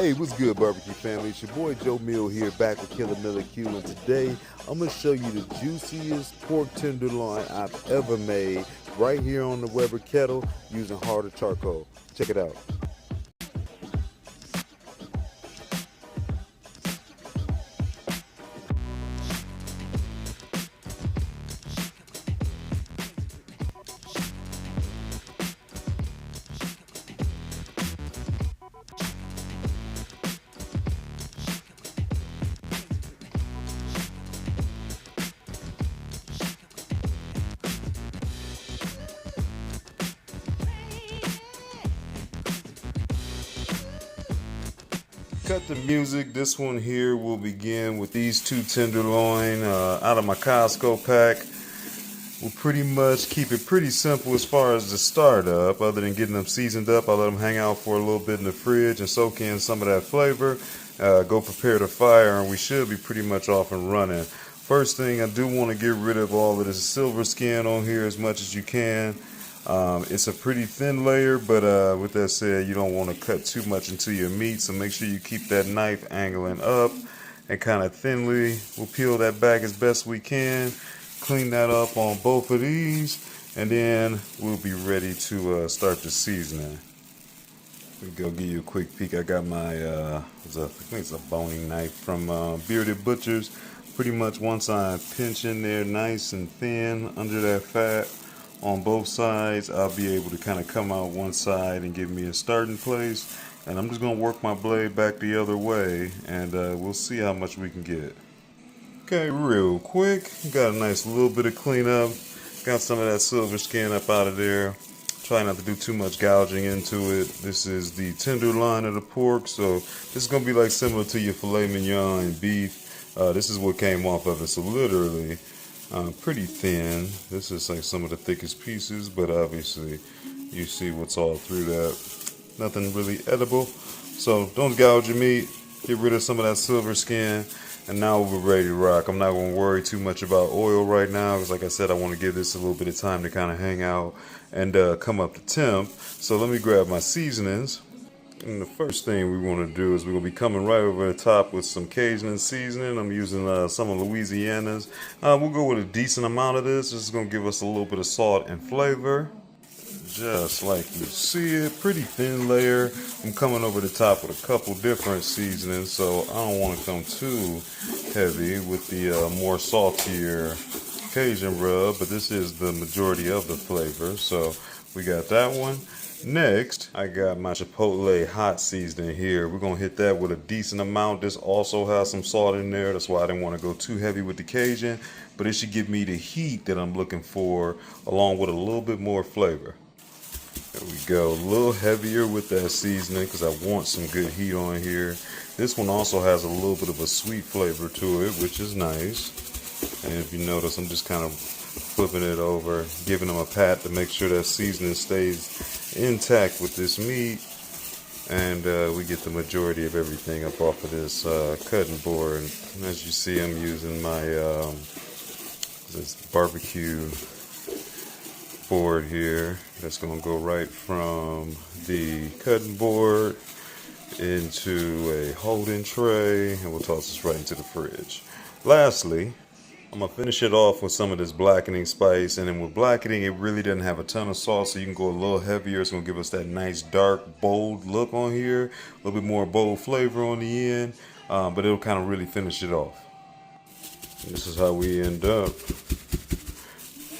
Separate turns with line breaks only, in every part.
Hey, what's good, barbecue family? It's your boy Joe Mill here, back with Killer Miller Q, and today I'm gonna show you the juiciest pork tenderloin I've ever made, right here on the Weber kettle using harder charcoal. Check it out. Cut the music. This one here will begin with these two tenderloin out of my Costco pack. We'll pretty much keep it pretty simple as far as the startup. Other than getting them seasoned up, I let them hang out for a little bit in the fridge and soak in some of that flavor. Go prepare the fire, and we should be pretty much off and running. First thing, I do want to get rid of all of this silver skin on here as much as you can. It's a pretty thin layer, but with that said, you don't want to cut too much into your meat, so make sure you keep that knife angling up and kind of thinly. We'll peel that back as best we can, clean that up on both of these, and then we'll be ready to start the seasoning. Let me go give you a quick peek. I got my, I think it's a boning knife from Bearded Butchers. Pretty much once I pinch in there nice and thin under that fat, on both sides, I'll be able to kind of come out one side and give me a starting place. And I'm just going to work my blade back the other way, and we'll see how much we can get. Okay, real quick, got a nice little bit of cleanup. Got some of that silver skin up out of there. Try not to do too much gouging into it. This is the tenderloin of the pork, so this is going to be like similar to your filet mignon and beef. This is what came off of it, so literally pretty thin. This is like some of the thickest pieces, but obviously you see what's all through that. Nothing really edible, so don't gouge your meat. Get rid of some of that silver skin, and now we're ready to rock. I'm not going to worry too much about oil right now, because like I said, I want to give this a little bit of time to kind of hang out and come up to temp. So let me grab my seasonings. And the first thing we want to do is we're going to be coming right over the top with some Cajun seasoning. I'm using some of Louisiana's. We'll go with a decent amount of this. This is going to give us a little bit of salt and flavor. Just like you see it, pretty thin layer. I'm coming over the top with a couple different seasonings, so I don't want to come too heavy with the more saltier Cajun rub, but this is the majority of the flavor, so we got that one. Next, I got my Chipotle hot seasoning here. We're going to hit that with a decent amount. This also has some salt in there. That's why I didn't want to go too heavy with the Cajun, but it should give me the heat that I'm looking for, along with a little bit more flavor. There we go, a little heavier with that seasoning because I want some good heat on here. This one also has a little bit of a sweet flavor to it, which is nice. And if you notice, I'm just kind of flipping it over, giving them a pat to make sure that seasoning stays intact with this meat, and we get the majority of everything up off of this cutting board. And as you see, I'm using my this barbecue board here. That's going to go right from the cutting board into a holding tray, and we'll toss this right into the fridge. Lastly, I'm going to finish it off with some of this blackening spice, and then with blackening, it really doesn't have a ton of salt, so you can go a little heavier. It's going to give us that nice, dark, bold look on here, a little bit more bold flavor on the end, but it'll kind of really finish it off. This is how we end up.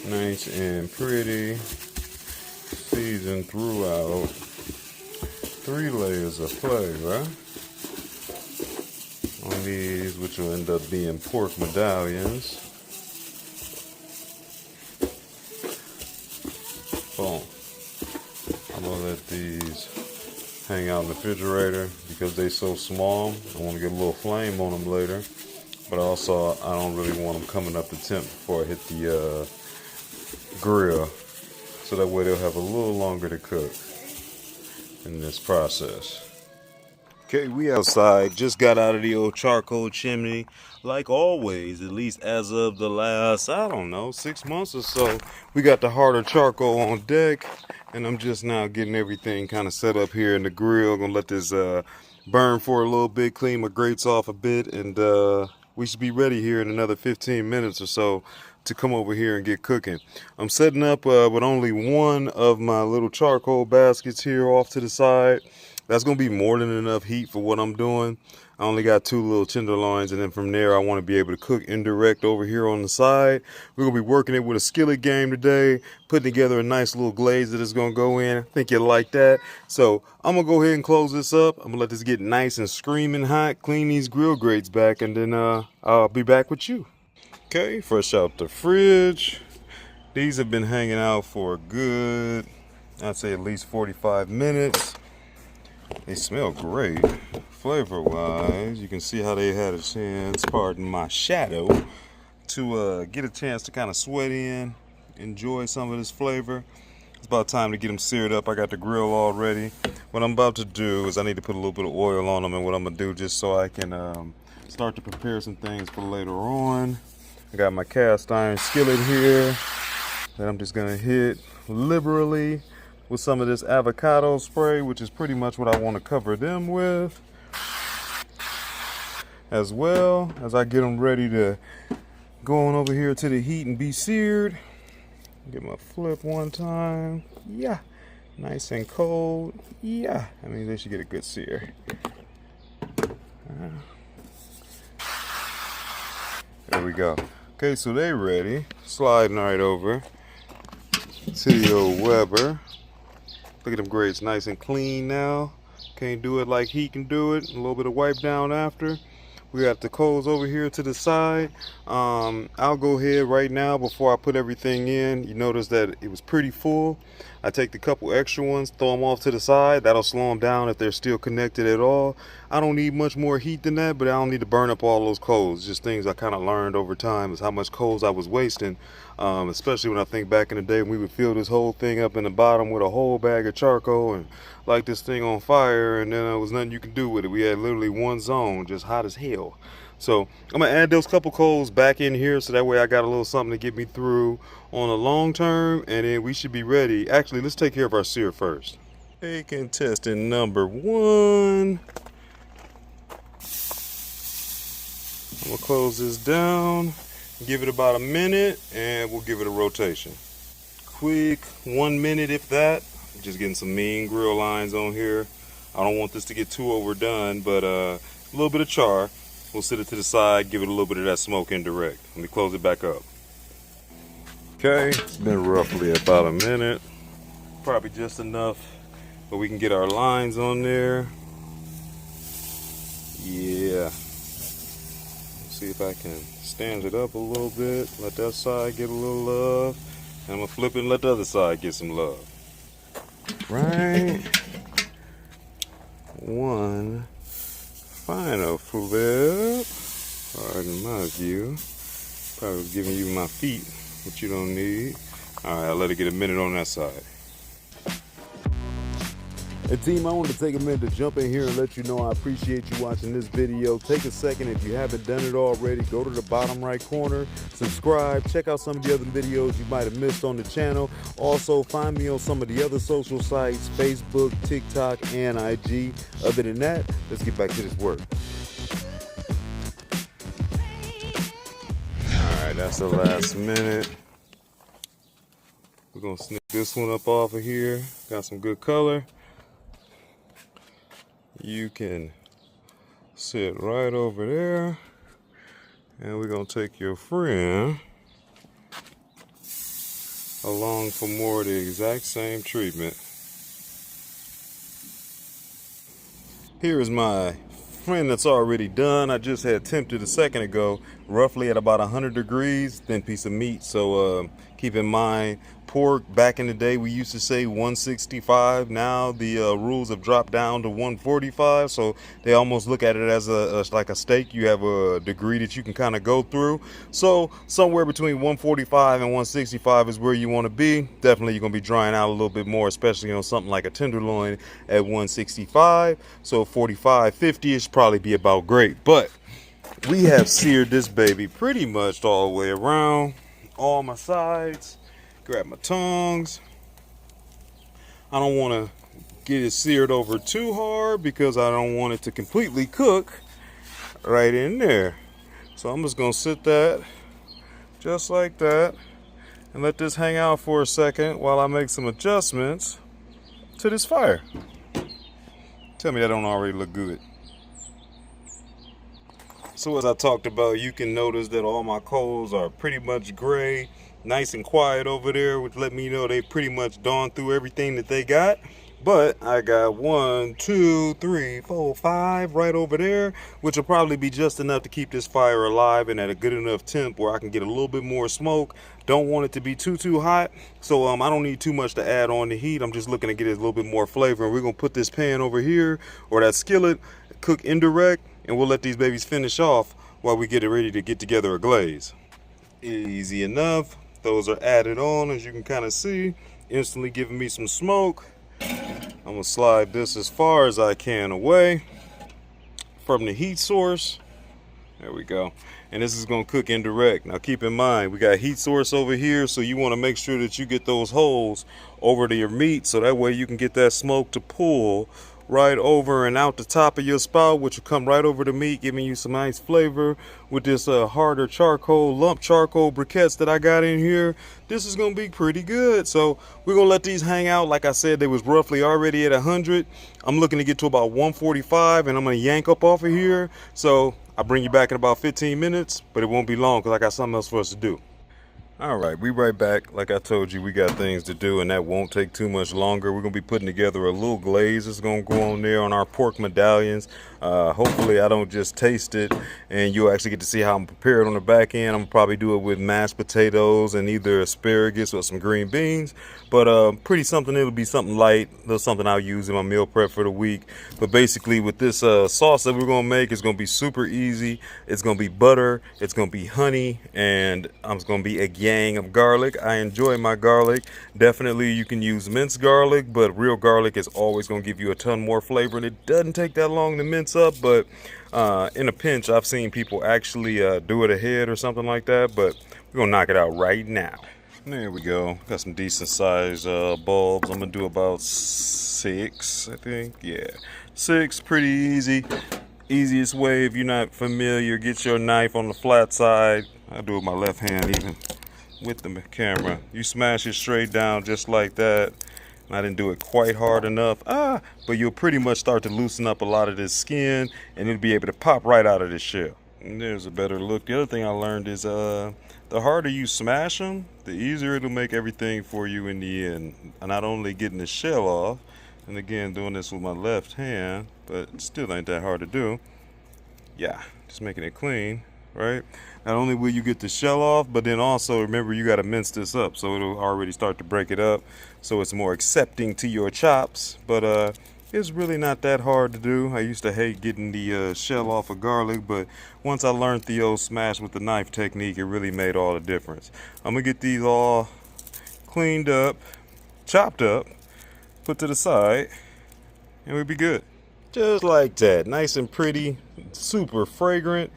Nice and pretty, seasoned throughout. 3 layers of flavor on these, which will end up being pork medallions. Boom. I'm gonna let these hang out in the refrigerator because they're so small. I want to get a little flame on them later, but also I don't really want them coming up to temp before I hit the grill, so that way they'll have a little longer to cook in this process. Okay, we outside. Just got out of the old charcoal chimney. Like always, at least as of the last, I don't know, 6 months or so, we got the harder charcoal on deck. And I'm just now getting everything kind of set up here in the grill. Gonna let this burn for a little bit, clean my grates off a bit, and we should be ready here in another 15 minutes or so to come over here and get cooking. I'm setting up with only one of my little charcoal baskets here off to the side. That's going to be more than enough heat for what I'm doing. I only got 2 little tenderloins, and then from there I want to be able to cook indirect over here on the side. We're going to be working it with a skillet game today, putting together a nice little glaze that is going to go in. I think you'll like that. So I'm going to go ahead and close this up. I'm going to let this get nice and screaming hot, clean these grill grates back, and then I'll be back with you. Okay, fresh out the fridge. These have been hanging out for a good, I'd say at least 45 minutes. They smell great. Flavor wise, you can see how they had a chance, pardon my shadow, to get a chance to kind of sweat in, enjoy some of this flavor. It's about time to get them seared up. I got the grill all ready. What I'm about to do is I need to put a little bit of oil on them, and what I'm gonna do just so I can start to prepare some things for later on. I got my cast iron skillet here that I'm just gonna hit liberally with some of this avocado spray, which is pretty much what I want to cover them with, as well as I get them ready to go on over here to the heat and be seared. Get my flip one time. Yeah, nice and cold. Yeah, I mean they should get a good sear. There we go. Okay, so they ready. Sliding right over to the old Weber. Look at them grates, nice and clean now. Can't do it like he can do it. A little bit of wipe down after. We got the coals over here to the side. I'll go ahead right now before I put everything in. You notice that it was pretty full. I take the couple extra ones, throw them off to the side. That'll slow them down if they're still connected at all. I don't need much more heat than that, but I don't need to burn up all those coals. Just things I kind of learned over time is how much coals I was wasting. Especially when I think back in the day when we would fill this whole thing up in the bottom with a whole bag of charcoal and light this thing on fire, and then there was nothing you could do with it. We had literally one zone, just hot as hell. So I'm gonna add those couple coals back in here so that way I got a little something to get me through on a long term, and then we should be ready. Actually, let's take care of our sear first. Hey, contestant number 1. I'm gonna close this down, give it about a minute, and we'll give it a rotation. Quick 1 minute if that. Just getting some mean grill lines on here. I don't want this to get too overdone, but a little bit of char. We'll set it to the side, give it a little bit of that smoke indirect. Let me close it back up. Okay, it's been roughly about a minute. Probably just enough but we can get our lines on there. Yeah. Let's see if I can stand it up a little bit. Let that side get a little love. And I'm gonna flip it and let the other side get some love. Right. One final flip. Pardon my view. Probably was giving you my feet, which you don't need. Alright, I'll let it get a minute on that side. Hey team, I wanted to take a minute to jump in here and let you know I appreciate you watching this video. Take a second, if you haven't done it already, go to the bottom right corner, subscribe, check out some of the other videos you might have missed on the channel. Also, find me on some of the other social sites, Facebook, TikTok, and IG. Other than that, let's get back to this work. Alright, that's the last minute. We're gonna snip this one up off of here. Got some good color. You can sit right over there, and we're gonna take your friend along for more of the exact same treatment. Here is my friend that's already done. I just had tempted a second ago, roughly at about 100 degrees, thin piece of meat. So keep in mind, pork. Back in the day, we used to say 165. Now the rules have dropped down to 145, so they almost look at it as like a steak. You have a degree that you can kind of go through. So somewhere between 145 and 165 is where you want to be. Definitely you're going to be drying out a little bit more, especially on something like a tenderloin at 165. So 45, 50 is probably be about great. But we have seared this baby pretty much all the way around, all my sides. Grab my tongs. I don't want to get it seared over too hard because I don't want it to completely cook right in there. So I'm just going to sit that just like that and let this hang out for a second while I make some adjustments to this fire. Tell me that don't already look good. So as I talked about, you can notice that all my coals are pretty much gray, nice and quiet over there, which let me know they pretty much dawned through everything that they got. But I got 1, 2, 3, 4, 5 right over there, which will probably be just enough to keep this fire alive and at a good enough temp where I can get a little bit more smoke. Don't want it to be too hot, so I don't need too much to add on the heat. I'm just looking to get it a little bit more flavor. And we're gonna put this pan over here, or that skillet, cook indirect, and we'll let these babies finish off while we get it ready to get together a glaze. Easy enough. Those are added on, as you can kind of see, instantly giving me some smoke. I'm gonna slide this as far as I can away from the heat source. There we go. And this is gonna cook indirect. Now keep in mind, we got heat source over here, so you wanna make sure that you get those holes over to your meat, so that way you can get that smoke to pull right over and out the top of your spout, which will come right over the meat, giving you some nice flavor with this harder charcoal, lump charcoal briquettes that I got in here. This is gonna be pretty good. So we're gonna let these hang out. Like I said, they was roughly already at 100. I'm looking to get to about 145, and I'm gonna yank up off of here. So I'll bring you back in about 15 minutes, but it won't be long because I got something else for us to do. All right, we right back. Like I told you, we got things to do, and that won't take too much longer. We're gonna be putting together a little glaze that's gonna go on there on our pork medallions. Hopefully I don't just taste it and you'll actually get to see how I'm prepared on the back end. I'm gonna probably do it with mashed potatoes and either asparagus or some green beans, but it'll be something light, something I'll use in my meal prep for the week. But basically with this sauce that we're gonna make, it's gonna be super easy. It's gonna be butter, it's gonna be honey, and it's gonna be a gang of garlic. I enjoy my garlic. Definitely you can use minced garlic, but real garlic is always gonna give you a ton more flavor, and it doesn't take that long to mince up. But in a pinch, I've seen people actually do it ahead or something like that, but we're gonna knock it out right now. There we go. Got some decent size bulbs. I'm gonna do about 6, I think. Yeah, 6, pretty easy. Easiest way, if you're not familiar, get your knife on the flat side. I do it with my left hand even with the camera. You smash it straight down just like that. I didn't do it quite hard enough, but you'll pretty much start to loosen up a lot of this skin, and it'll be able to pop right out of this shell. And there's a better look. The other thing I learned is the harder you smash them, the easier it'll make everything for you in the end. Not only getting the shell off, and again doing this with my left hand, but it still ain't that hard to do. Yeah, just making it clean, right? Not only will you get the shell off, but then also remember you got to mince this up, so it'll already start to break it up, so it's more accepting to your chops. But it's really not that hard to do. I used to hate getting the shell off of garlic, but once I learned the old smash with the knife technique, it really made all the difference. I'm gonna get these all cleaned up, chopped up, put to the side, and we'll be good. Just like that, nice and pretty, super fragrant.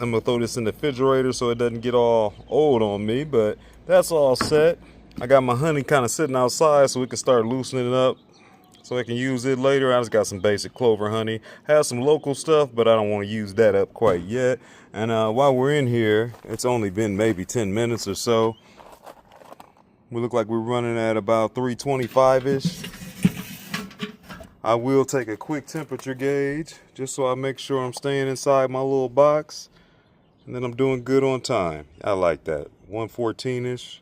I'm gonna throw this in the refrigerator so it doesn't get all old on me, but that's all set. I got my honey kind of sitting outside so we can start loosening it up so I can use it later. I just got some basic clover honey. Have some local stuff, but I don't want to use that up quite yet. And while we're in here, it's only been maybe 10 minutes or so. We look like we're running at about 325-ish. I will take a quick temperature gauge just so I make sure I'm staying inside my little box. And then I'm doing good on time. I like that. 114-ish.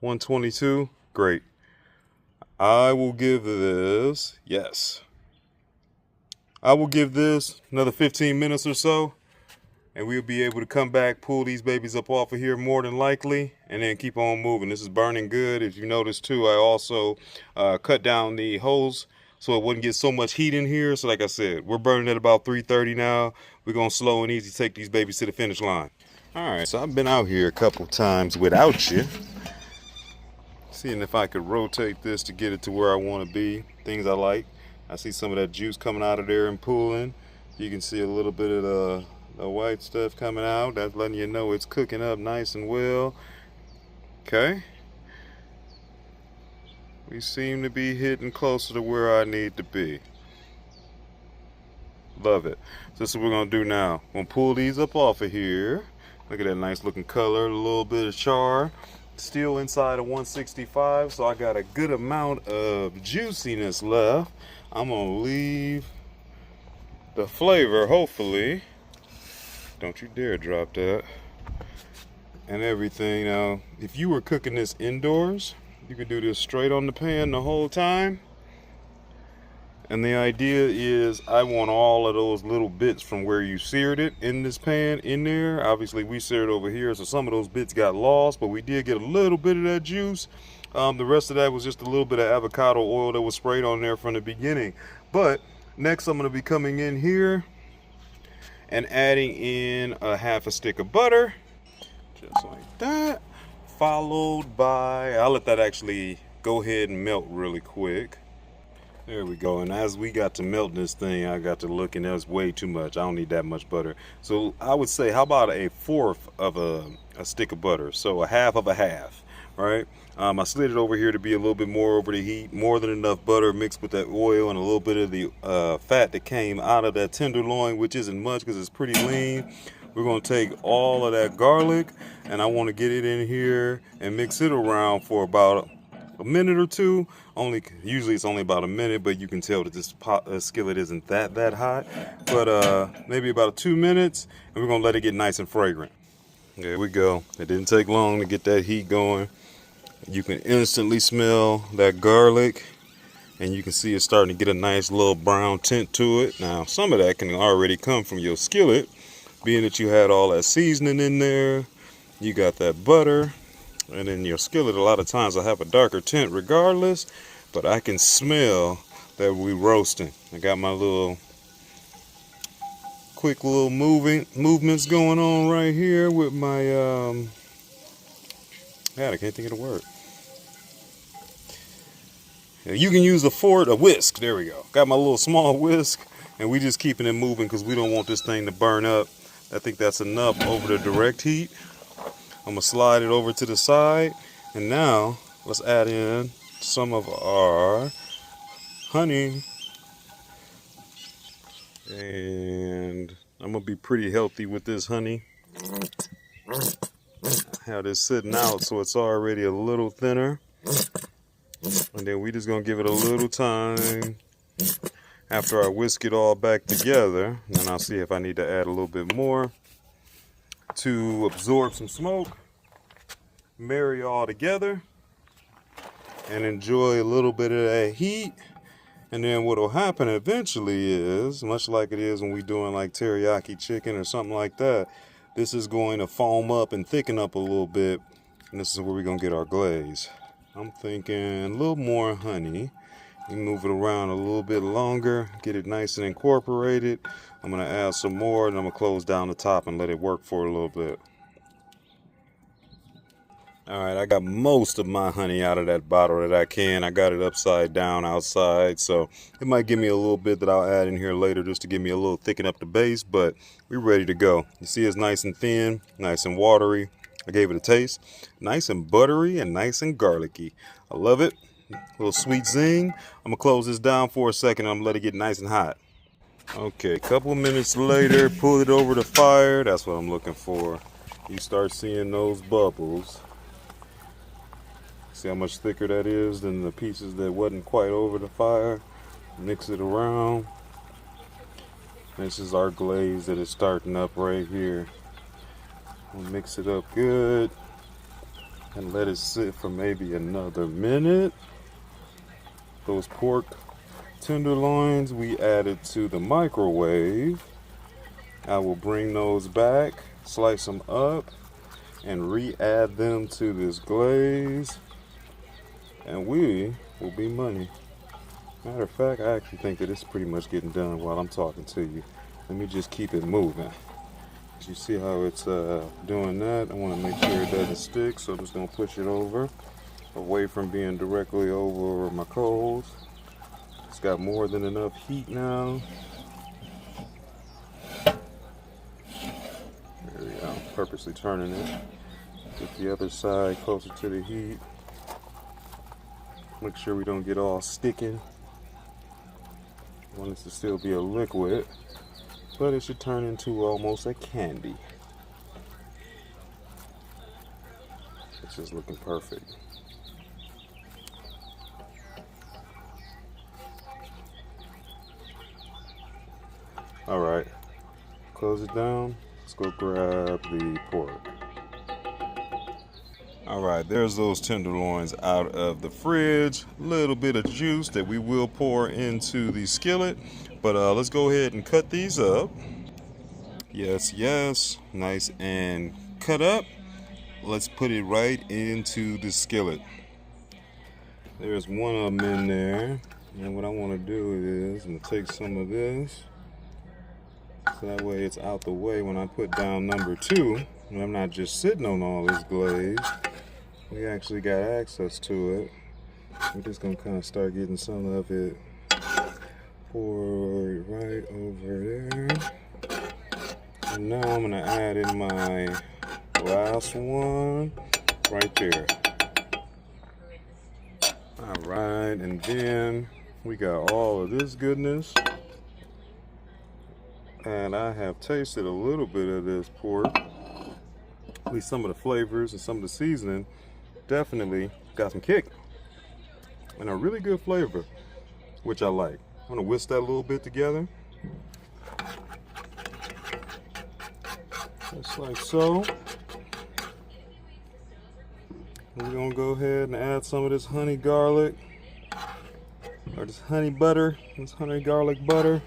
122. Great. I will give this, yes. I will give this another 15 minutes or so. and we'll be able to come back, pull these babies up off of here more than likely, and then keep on moving. This is burning good. If you notice too, I also cut down the hose so it wouldn't get so much heat in here. So like I said, we're burning at about 330 now. We're gonna slow and easy take these babies to the finish line. All right, so I've been out here a couple times without you, seeing if I could rotate this to get it to where I want to be. Things I like. I see some of that juice coming out of there and pooling. You can see a little bit of the white stuff coming out. That's letting you know it's cooking up nice and well. Okay. We seem to be hitting closer to where I need to be. Love it. So this is what we're going to do now. I'm going to pull these up off of here. Look at that nice looking color, a little bit of char. Still inside of 165, so I got a good amount of juiciness left. I'm going to leave the flavor, hopefully. Don't you dare drop that. And everything. Now, if you were cooking this indoors, you could do this straight on the pan the whole time. And the idea is I want all of those little bits from where you seared it in this pan in there. Obviously we seared over here, so some of those bits got lost, but we did get a little bit of that juice. The rest of that was just a little bit of avocado oil that was sprayed on there from the beginning. But next I'm going to be coming in here and adding in a half a stick of butter, just like that, followed by, I'll let that actually go ahead and melt really quick. There we go. And as we got to melt this thing, I got to look, and that's way too much. I don't need that much butter. So I would say, how about a fourth of a stick of butter? So a half of a half, right? I slid it over here to be a little bit more over the heat, more than enough butter mixed with that oil and a little bit of the fat that came out of that tenderloin, which isn't much because it's pretty lean. We're going to take all of that garlic, and I want to get it in here and mix it around for about a minute or two. Usually it's only about a minute, but you can tell that this skillet isn't that hot. But maybe about 2 minutes, and we're gonna let it get nice and fragrant. There we go. It didn't take long to get that heat going. You can instantly smell that garlic, and you can see it's starting to get a nice little brown tint to it. Now, some of that can already come from your skillet, being that you had all that seasoning in there. You got that butter. And in your skillet, a lot of times I have a darker tint regardless, but I can smell that we roasting. I got my little quick little movements going on right here with my, I can't think of the word. You can use a whisk. There we go. Got my little small whisk, and we just keeping it moving because we don't want this thing to burn up. I think that's enough over the direct heat. I'm going to slide it over to the side, and now let's add in some of our honey. And I'm going to be pretty healthy with this honey. Have this sitting out so it's already a little thinner. And then we just going to give it a little time after I whisk it all back together. And then I'll see if I need to add a little bit more to absorb some smoke, marry all together, and enjoy a little bit of that heat. And then what will happen eventually is, much like it is when we're doing like teriyaki chicken or something like that, this is going to foam up and thicken up a little bit, and this is where we're going to get our glaze. I'm thinking a little more honey. You move it around a little bit longer, get it nice and incorporated. I'm going to add some more, and I'm going to close down the top and let it work for a little bit. Alright, I got most of my honey out of that bottle that I can. I got it upside down outside, so it might give me a little bit that I'll add in here later just to give me a little thicken up the base, but we're ready to go. You see it's nice and thin, nice and watery. I gave it a taste. Nice and buttery and nice and garlicky. I love it. A little sweet zing. I'm going to close this down for a second. I'm going to let it get nice and hot. Okay, a couple minutes later, pull it over the fire. That's what I'm looking for. You start seeing those bubbles. See how much thicker that is than the pieces that wasn't quite over the fire. Mix it around. This is our glaze that is starting up right here. We'll mix it up good and let it sit for maybe another minute. Those pork tenderloins we added to the microwave I will bring those back, slice them up, and re-add them to this glaze, and we will be money. Matter of fact, I actually think that it's pretty much getting done while I'm talking to you. Let me just keep it moving. You see how it's doing that? I want to make sure it doesn't stick, so I'm just going to push it over, away from being directly over my coals. It's got more than enough heat now. There we go. Purposely turning it. Get the other side closer to the heat. Make sure we don't get all sticking. I want it to still be a liquid, but it should turn into almost a candy. This is looking perfect. All right, close it down. Let's go grab the pork. All right, there's those tenderloins out of the fridge. A little bit of juice that we will pour into the skillet. But let's go ahead and cut these up. Yes, yes, nice and cut up. Let's put it right into the skillet. There's one of them in there. And what I want to do is I'm going to take some of this. So that way it's out the way when I put down number 2. And I'm not just sitting on all this glaze. We actually got access to it. We're just going to kind of start getting some of it poured right over there. And now I'm going to add in my last one right there. All right, and then we got all of this goodness. And I have tasted a little bit of this pork. At least some of the flavors and some of the seasoning definitely got some kick. And a really good flavor, which I like. I'm gonna whisk that a little bit together. Just like so. We're gonna go ahead and add some of this honey garlic, or this honey butter, this honey garlic butter,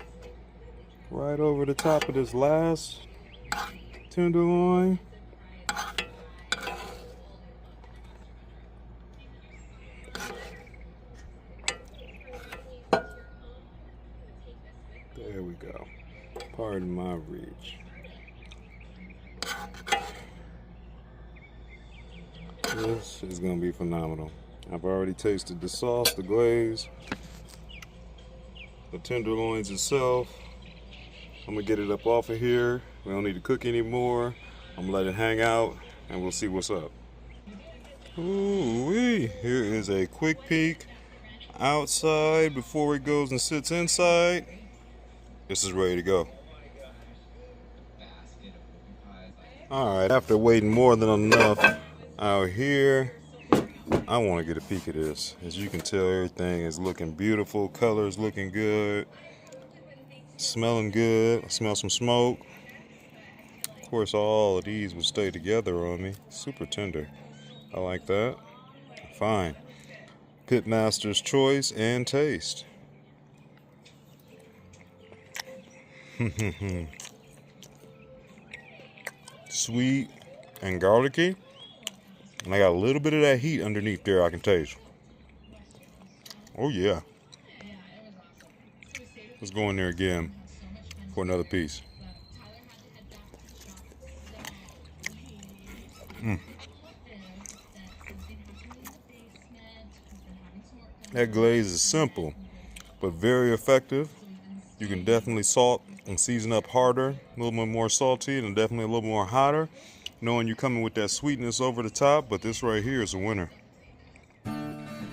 right over the top of this last tenderloin. There we go. Pardon my reach. This is going to be phenomenal. I've already tasted the sauce, the glaze, the tenderloins itself. I'm going to get it up off of here. We don't need to cook anymore. I'm going to let it hang out and we'll see what's up. Ooh-wee. Here is a quick peek outside before it goes and sits inside. This is ready to go. Alright, after waiting more than enough out here, I want to get a peek of this. As you can tell, everything is looking beautiful. Colors looking good. Smelling good. I smell some smoke. Of course, all of these will stay together on me. Super tender. I like that. Fine. Pitmaster's choice and taste. Sweet and garlicky. And I got a little bit of that heat underneath there I can taste. Oh yeah. Let's go in there again for another piece. That glaze is simple, but very effective. You can definitely salt and season up harder, a little bit more salty and definitely a little more hotter, knowing you're coming with that sweetness over the top, but this right here is a winner.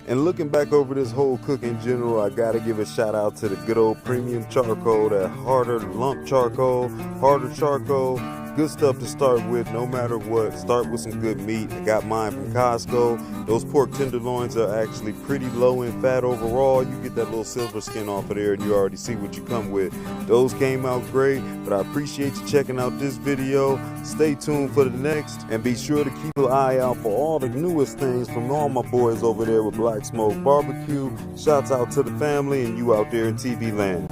And looking back over this whole cook in general, I gotta give a shout out to the good old premium charcoal, that harder lump charcoal, harder charcoal. Good stuff to start with no matter what. Start with some good meat. I got mine from Costco. Those pork tenderloins are actually pretty low in fat overall. You get that little silver skin off of there and you already see what you come with. Those came out great, but I appreciate you checking out this video. Stay tuned for the next, and be sure to keep an eye out for all the newest things from all my boys over there with Black Smoke Barbecue. Shouts out to the family and you out there in TV land.